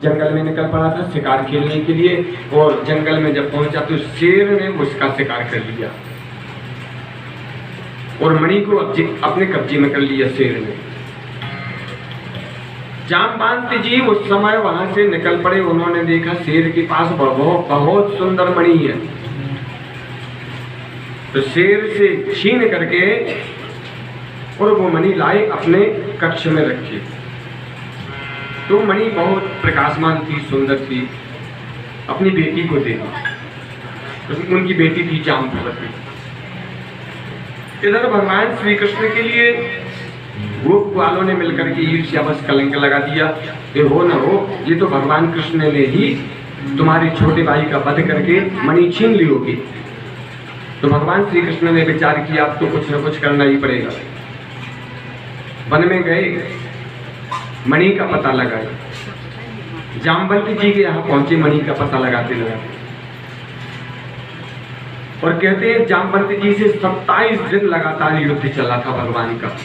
जंगल में निकल पड़ा था शिकार खेलने के लिए, और जंगल में जब पहुंचा तो शेर ने उसका शिकार कर लिया और मणि को अपने कब्जे में कर लिया शेर ने। जामवंत जी उस समय वहां से निकल पड़े। उन्होंने देखा शेर के पास बहुत सुंदर मणि है, तो शेर से छीन करके और वो मणि लाए अपने कक्ष में रखी। तो मणि बहुत प्रकाशमान थी, सुंदर थी। अपनी बेटी को दे दी, उनकी बेटी थी जाम्बवती। इधर भगवान श्री कृष्ण के लिए गोप वालों ने मिलकर के ईर्ष्यावश कलंक लगा दिया कि हो न हो, ये तो भगवान कृष्ण ने ही तुम्हारे छोटे भाई का वध करके मणि छीन ली होगी। तो भगवान श्री कृष्ण ने विचार किया अब तो कुछ न कुछ करना ही पड़ेगा। वन में गए, मणि का पता लगाए। जाम्बवती जी के यहाँ पहुंचे, मणि का पता लगाते लगाते, और कहते हैं जाम्बवती जी से 27 दिन लगातार युद्ध चला था भगवान का।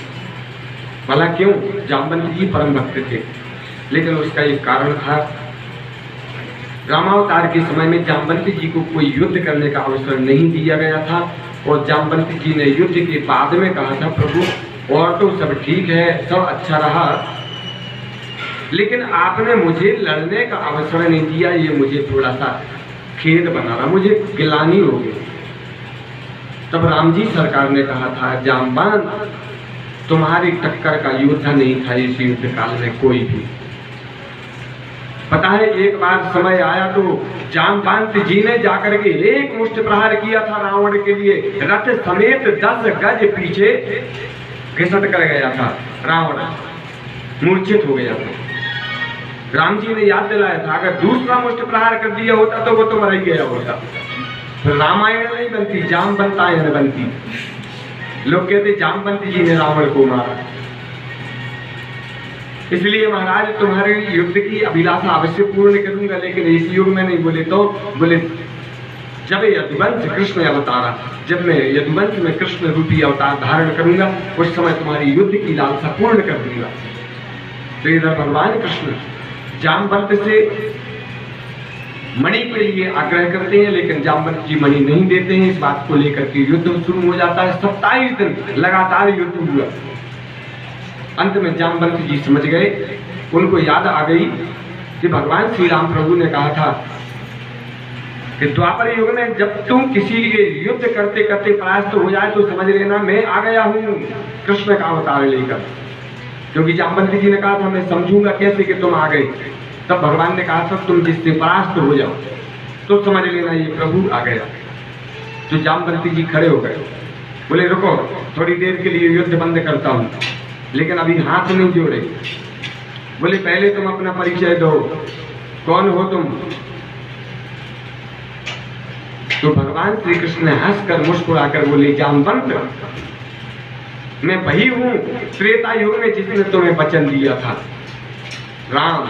भला क्यों? जाम्बवती जी परम भक्त थे, लेकिन उसका एक कारण था। रामावतार के समय में जाम्बवती जी को कोई युद्ध करने का अवसर नहीं दिया गया था, और जाम्बवती जी ने युद्ध के बाद में कहा था प्रभु और तो सब ठीक है, सब अच्छा रहा, लेकिन आपने मुझे लड़ने का अवसर नहीं दिया, ये मुझे थोड़ा सा खेद बना रहा, मुझे गिलानी हो गई। तब राम जी सरकार ने कहा था जाम्बवंत तुम्हारी टक्कर का योद्धा नहीं था इस युद्ध काल में कोई भी। पता है एक बार समय आया तो जाम्बवंत जी ने जाकर के एक मुष्ट प्रहार किया था रावण के लिए, रथ समेत 10 गज पीछे घिसट कर गया था रावण, मूर्छित हो गया था। राम जी ने याद दिलाया था अगर दूसरा मुष्ट प्रहार कर दिया होता तो वो तो मर ही गया होता। तो रामायण नहीं बनती, जामवंतायन बनती। लोग कहते जामवंत जी ने रावण को मारा। इसलिए महाराज तुम्हारे युद्ध की अभिलाषा अवश्य पूर्ण करूंगा, लेकिन इस युग में नहीं। बोले जब यदुवंश कृष्ण अवतारा, जब मैं यदुवंश में कृष्ण रूपी अवतार धारण करूंगा उस समय तुम्हारी युद्ध की लालसा पूर्ण कर दूंगा। तो इधर भगवान कृष्ण जाम्बवंत से मणि के लिए आग्रह करते हैं, लेकिन जाम्बवंत जी मणि नहीं देते हैं। इस बात को लेकर के युद्ध शुरू हो जाता है। 27 दिन लगातार युद्ध हुआ। अंत में जाम्बवंत जी समझ गए, उनको याद आ गई कि भगवान श्री राम प्रभु ने कहा था कि द्वापर युग में जब तुम किसी के युद्ध करते करते परास्त हो जाए तो समझ लेना मैं आ गया हूं कृष्ण का अवतार लेकर। क्योंकि जाम्बवती जी ने कहा था मैं समझूंगा कैसे कि तुम आ गए। तब भगवान ने कहा था तुम जिससे परास्त हो जाओ तो समझ लेना ये प्रभु आ गया। तो जाम्बवती जी खड़े हो गए, बोले रुको थोड़ी देर के लिए युद्ध बंद करता हूं, लेकिन अभी हाथ नहीं जोड़े। बोले पहले तुम अपना परिचय दो, कौन हो तुम? तो भगवान श्री कृष्ण ने हंसकर मुस्कुराकर बोले जाम्बवंत मैं वही हूं त्रेता युग में जिसने तुम्हें वचन दिया था राम।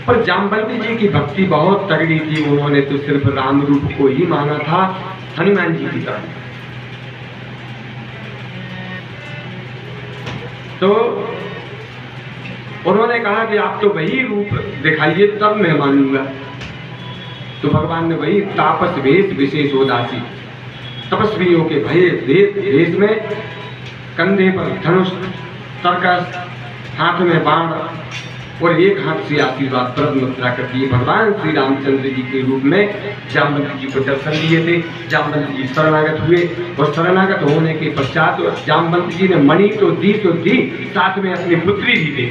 पर जाम्बवती जी की भक्ति बहुत तगड़ी थी, उन्होंने तो सिर्फ राम रूप को ही माना था, हनुमान जी की तरह। तो उन्होंने कहा कि आप तो वही रूप दिखाइए तब मैं मानूंगा। तो भगवान ने वही तापस वेश विशेष उदासी, तपस्वियों के भय वेश में, कंधे पर धनुष, तरकस, हाथ में बाण और एक हाथ से आशीर्वाद प्रद मुद्रा करती है। भगवान श्री रामचंद्र जी के रूप में जाम्बवती जी को दर्शन दिए थे। जाम्बवती जी शरणागत हुए और शरणागत होने के पश्चात जाम्बवती जी ने मणि तो दी, साथ में अपनी पुत्री भी दी।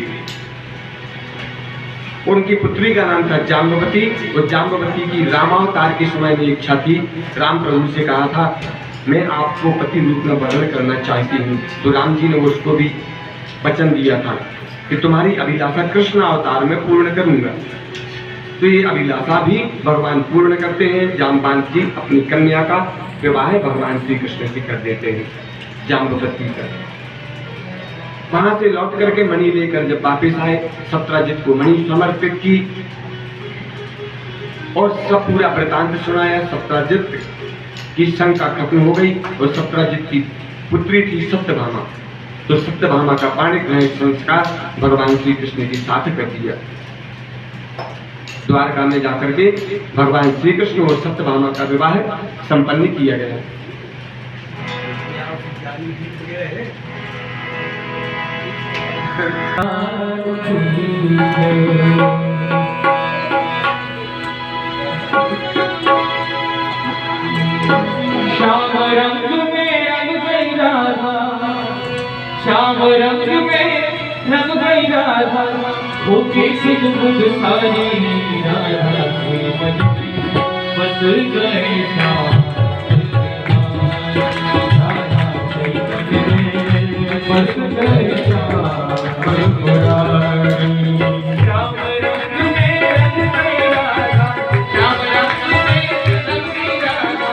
उनकी पुत्री का नाम था जाम्बवती, और जाम्बवती की रामावतार के समय में इच्छा थी। राम प्रभु से कहा था मैं आपको पति रूप में वर्ण करना चाहती हूँ। तो राम जी ने उसको भी वचन दिया था कि तुम्हारी अभिलाषा कृष्ण अवतार में पूर्ण करूंगा। तो ये अभिलाषा भी भगवान पूर्ण करते हैं। जाम्बवती जी अपनी कन्या का विवाह भगवान श्री कृष्ण से कर देते हैं जाम्बवती का। वहां से लौट करके मणि लेकर जब वापिस आए, सत्यजित को मणि समर्पित की और सब पूरा वृतांत सुनाया। सत्यजित की शंका खत्म हो गई और सत्यजित की पुत्री थी सत्यभामा। तो सत्यभामा का पाणिग्रहण संस्कार भगवान श्री कृष्ण के साथ कर दिया। द्वारका में जाकर के भगवान श्री कृष्ण और सत्यभामा का विवाह संपन्न किया गया। श्याम रंग में रंग गई राधा, श्याम रंग में रंग गई राधा, वो कैसे खुद सारी राधा के मन में बस गए श्याम, राधा के मन में बस गए श्याम मुरारी। श्याम रंग में रंग गई राधा, श्याम रंग में रंग गई राधा,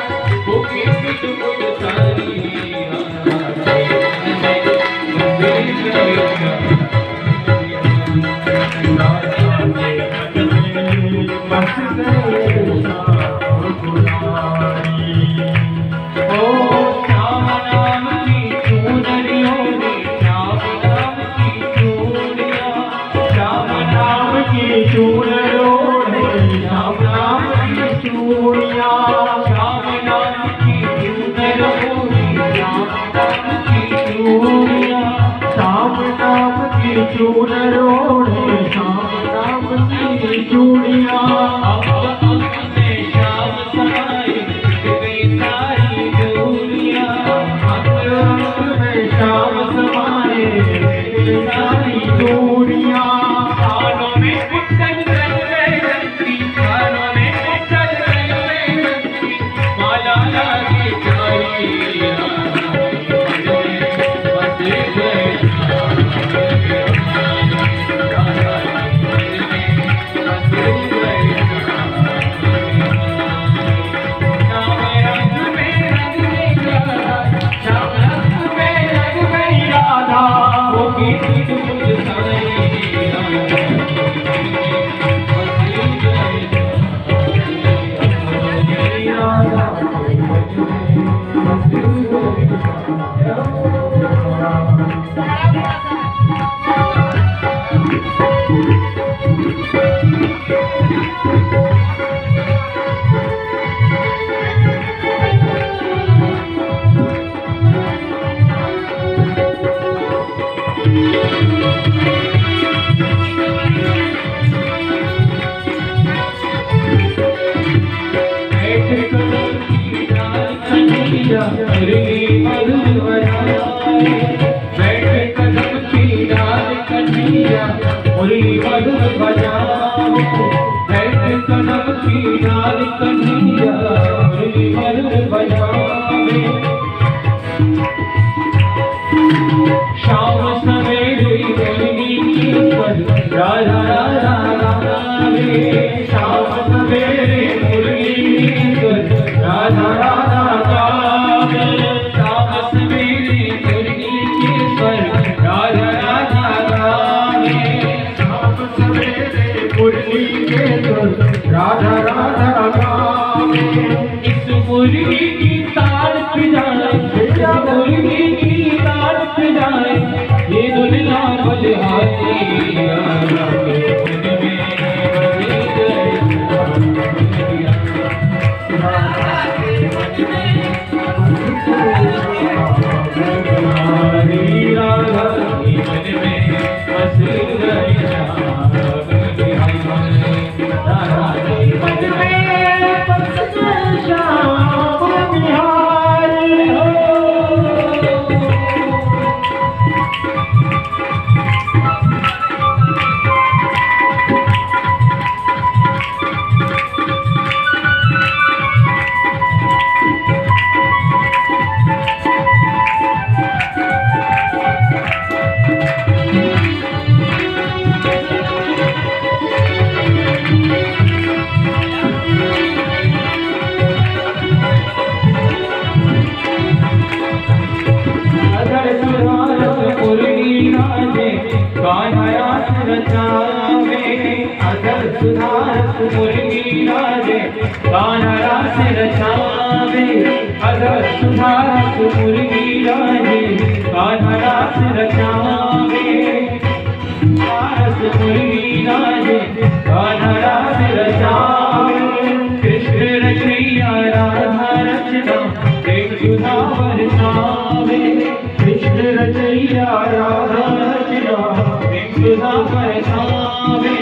वो कैसे खुद सारी राधा के मन में बस गए श्याम। रचावे, मुरली राजे राधा रास रचावे कृष्ण रचैया राधा रचना प्रेम सुधा बरसावे कृष्ण रचैया राधा रचना प्रेम सुधा बरसावे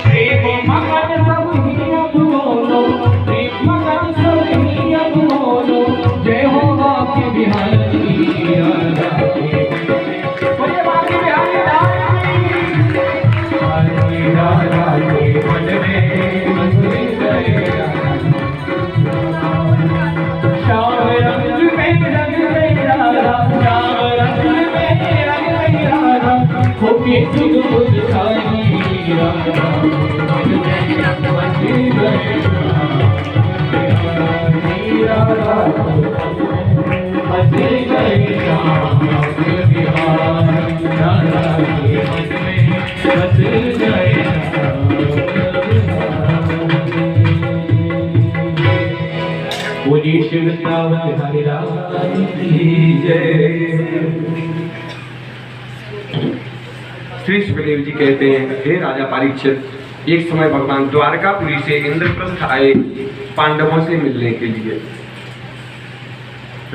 प्रेम मगन सब ही अब बोलो प्रेम मगन सब ही अब बोलो जय हो बाकी बिहारी राधा बोले बाकी बिहारी राधा के मन में बस गए श्याम रंग में रंग गई राधा श्याम रंग में रंग गई राधा होके सुध बुध सारी राधा मन में बस गए राधा बस गए श्याम बिहार राधा के मन में बस गए बोलिए शिव सावत हरिराज की जय। श्री सुखदेव जी कहते हैं, हे राजा परीक्षित, एक समय भगवान द्वारकापुरी से इंद्रप्रस्थ आए पांडवों से मिलने के लिए।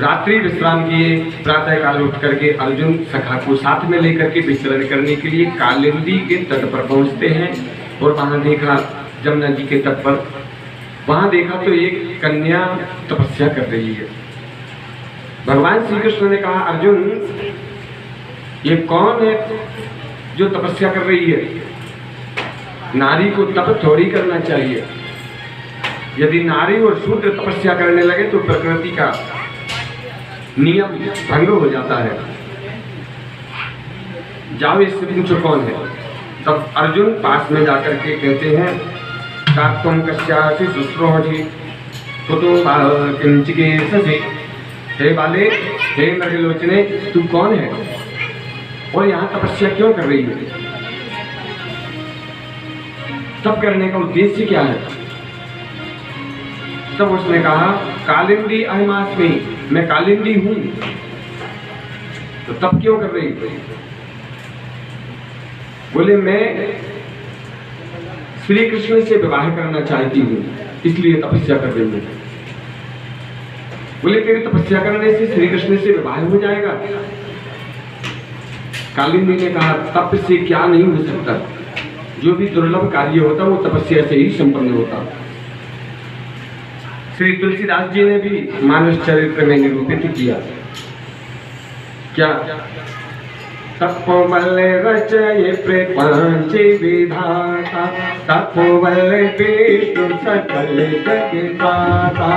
रात्रि विश्राम किए, प्रातः काल उठ करके अर्जुन सखा को साथ में लेकर के विचरण करने के लिए कालिंदी के तट पर पहुंचते हैं। और वहां देखा, जमुना जी के तट पर वहां देखा तो एक कन्या तपस्या कर रही है। भगवान श्री कृष्ण ने कहा, अर्जुन ये कौन है जो तपस्या कर रही है? नारी को तप थोड़ी करना चाहिए। यदि नारी और शूद्र तपस्या करने लगे तो प्रकृति का नियम भंग हो जाता है। जाओ इससे पूछो कौन है। तब अर्जुन पास में जाकर के कहते हैं, तुम कस्यासि शुश्रूषि कुतो किंचिकेशसि। हे बाले, हे नरलोचने, तू कौन है और यहाँ तपस्या क्यों कर रही है? तप करने का उद्देश्य क्या है? तब उसने कहा, कालिंदी अहिमास्मि, मैं कालिंदी हूं। तो तब क्यों कर रही है? बोले मैं श्री कृष्ण से विवाह करना चाहती हूँ, इसलिए तपस्या कर रही हूँ। बोले तेरी तपस्या करने से श्री कृष्ण से विवाह हो जाएगा? कालिंदी ने कहा, तप से क्या नहीं हो सकता। जो भी दुर्लभ कार्य होता वो तपस्या से ही संपन्न होता। श्री तुलसीदास जी ने भी मानस चरित्र में निरूपित किया। क्या? तपोबल रचय प्रपंच विधाता, तपोबल विष्णु सकल जगदाता।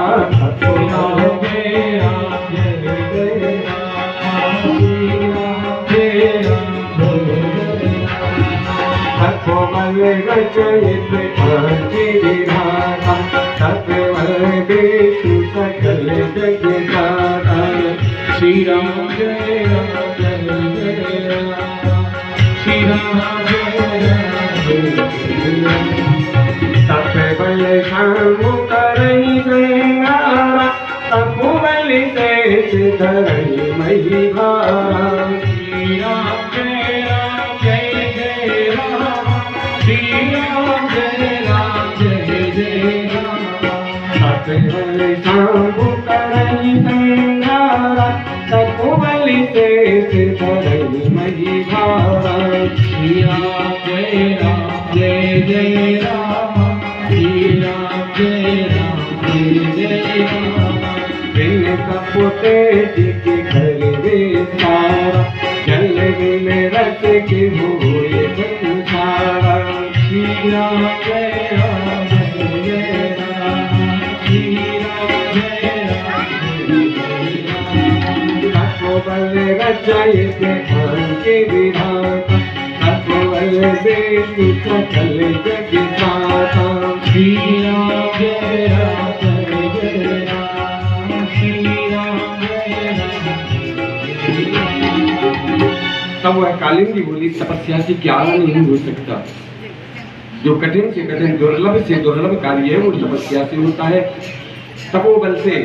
तपोबल रचय प्रपंच विधाता, तपोबल विष्णु सकल जगदाता। श्री राम जय राम जय राम, श्री राम जय राम। तपोबल शामु करई श्रृंगारा, तपोबल शेष धरई महिभारा। श्री राम जय जय राम, श्री राम जय जय राम। तपोबल शामु करई श्रृंगारा, तपोबल शेष धरई महिभारा। श्री राम जय जय राम, श्री राम जय राम। बिन कपटे के घर रे सारा, जल बिन रस के भूल संसारा। श्री राम जय राम, श्री राम जय राम। तपोबल रचय प्रपंच विधाता, तपोबल विष्णु सकल जगदाता। श्री राम जय राम, श्री राम जय राम। तब वह कालिंदी बोली, तपस्या से क्या नहीं हो सकता। जो कठिन से कठिन, दुर्लभ से दुर्लभ कार्य है वो तपस्या से होता है। तपोबल से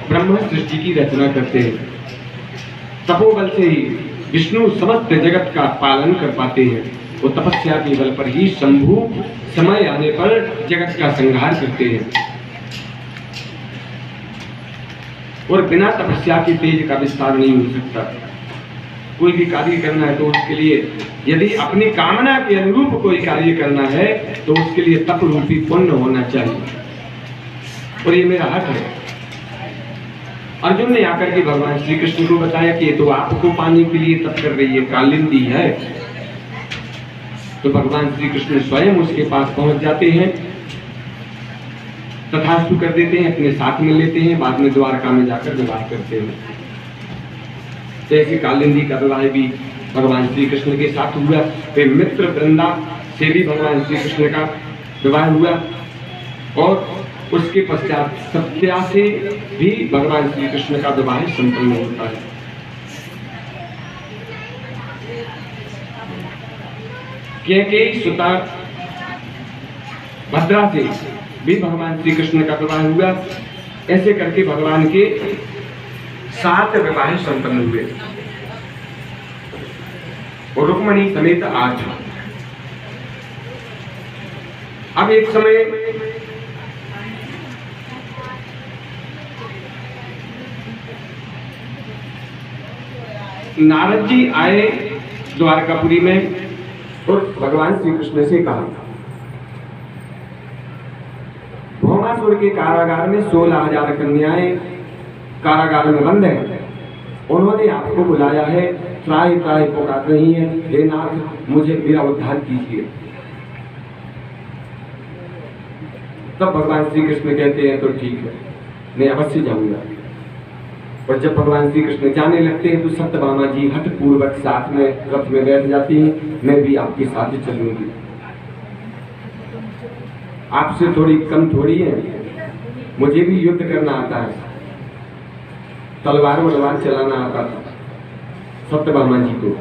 ब्रह्म सृष्टि की रचना करते हैं। तपोबल से ही विष्णु समस्त जगत का पालन कर पाते हैं। वो तपस्या के बल पर ही शंभु समय आने पर जगत का संहार करते हैं। और बिना तपस्या के तेज का विस्तार नहीं हो सकता। कोई भी कार्य करना है तो उसके लिए यदि अपनी कामना के अनुरूप कोई कार्य करना है तो उसके लिए तप रूपी पुण्य होना चाहिए। और ये मेरा हक है। अर्जुन ने आकर के भगवान श्री कृष्ण को बताया कि ये तो आपको पाने के लिए तप कर रही है, कालिंदी है। तो भगवान श्री कृष्ण स्वयं उसके पास पहुंच जाते हैं, तथास्तु कर देते हैं, अपने साथ में लेते हैं, बाद में द्वारका में जाकर विवाह करते हैं। तो ऐसी कालिंदी का विवाह भी भगवान श्री कृष्ण के साथ हुआ। फिर मित्र वृंदा से भी भगवान श्री कृष्ण का विवाह हुआ और उसके पश्चात सत्या से भी भगवान श्री कृष्ण का विवाह संपन्न होता है। कैकेयी सुता भद्रा से भी भगवान श्री कृष्ण का विवाह हुआ। ऐसे करके भगवान के 7 विवाह संपन्न हुए और रुक्मणी समेत 8। अब एक समय नारद जी आए द्वारकापुरी में और भगवान श्री कृष्ण से कहा, भौमासुर के कारागार में 16,000 कन्याएं कारागार में बंद है। उन्होंने आपको बुलाया है, त्राहि त्राहि पुकार रही है, हे नाथ मुझे मेरा उद्धार कीजिए। तब भगवान श्री कृष्ण कहते हैं तो ठीक है, मैं अवश्य जाऊंगा। और जब भगवान श्री कृष्ण जाने लगते हैं तो सत्यभामा जी हठ पूर्वक साथ में रथ में बैठ जाती हैं, मैं भी आपके साथ ही चलूंगी। आपसे थोड़ी कम थोड़ी है, मुझे भी युद्ध करना आता है, तलवार वलवार चलाना आता था सत्यभामा जी को।